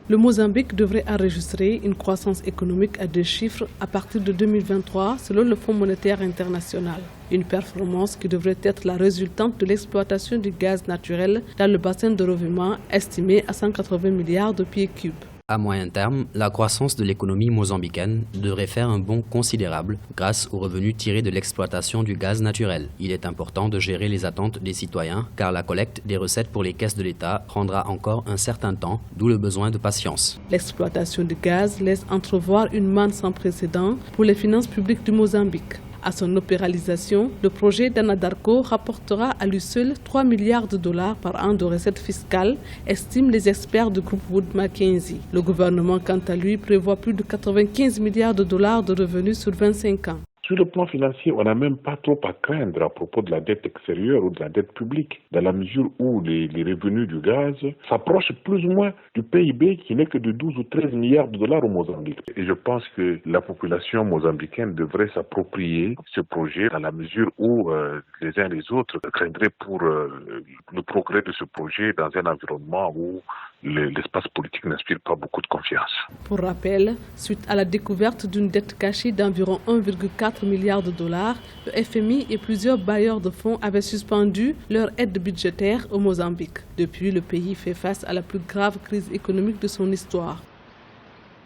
Le Mozambique devrait enregistrer une croissance économique à 2 chiffres à partir de 2023 selon le Fonds monétaire international. Une performance qui devrait être la résultante de l'exploitation du gaz naturel dans le bassin de Rovuma estimé à 180 milliards de pieds cubes. À moyen terme, la croissance de l'économie mozambicaine devrait faire un bond considérable grâce aux revenus tirés de l'exploitation du gaz naturel. Il est important de gérer les attentes des citoyens car la collecte des recettes pour les caisses de l'État prendra encore un certain temps, d'où le besoin de patience. L'exploitation du gaz laisse entrevoir une manne sans précédent pour les finances publiques du Mozambique. À son opéralisation, le projet d'Anadarko rapportera à lui seul 3 milliards de dollars par an de recettes fiscales, estiment les experts du groupe Wood Mackenzie. Le gouvernement, quant à lui, prévoit plus de 95 milliards de dollars de revenus sur 25 ans. Sur le plan financier, on n'a même pas trop à craindre à propos de la dette extérieure ou de la dette publique, dans la mesure où les revenus du gaz s'approchent plus ou moins du PIB qui n'est que de 12 ou 13 milliards de dollars au Mozambique. Et je pense que la population mozambicaine devrait s'approprier ce projet dans la mesure où les uns et les autres craindraient pour le progrès de ce projet dans un environnement où l'espace politique n'inspire pas beaucoup de confiance. Pour rappel, suite à la découverte d'une dette cachée d'environ 1,4 milliard de dollars, le FMI et plusieurs bailleurs de fonds avaient suspendu leur aide budgétaire au Mozambique. Depuis, le pays fait face à la plus grave crise économique de son histoire.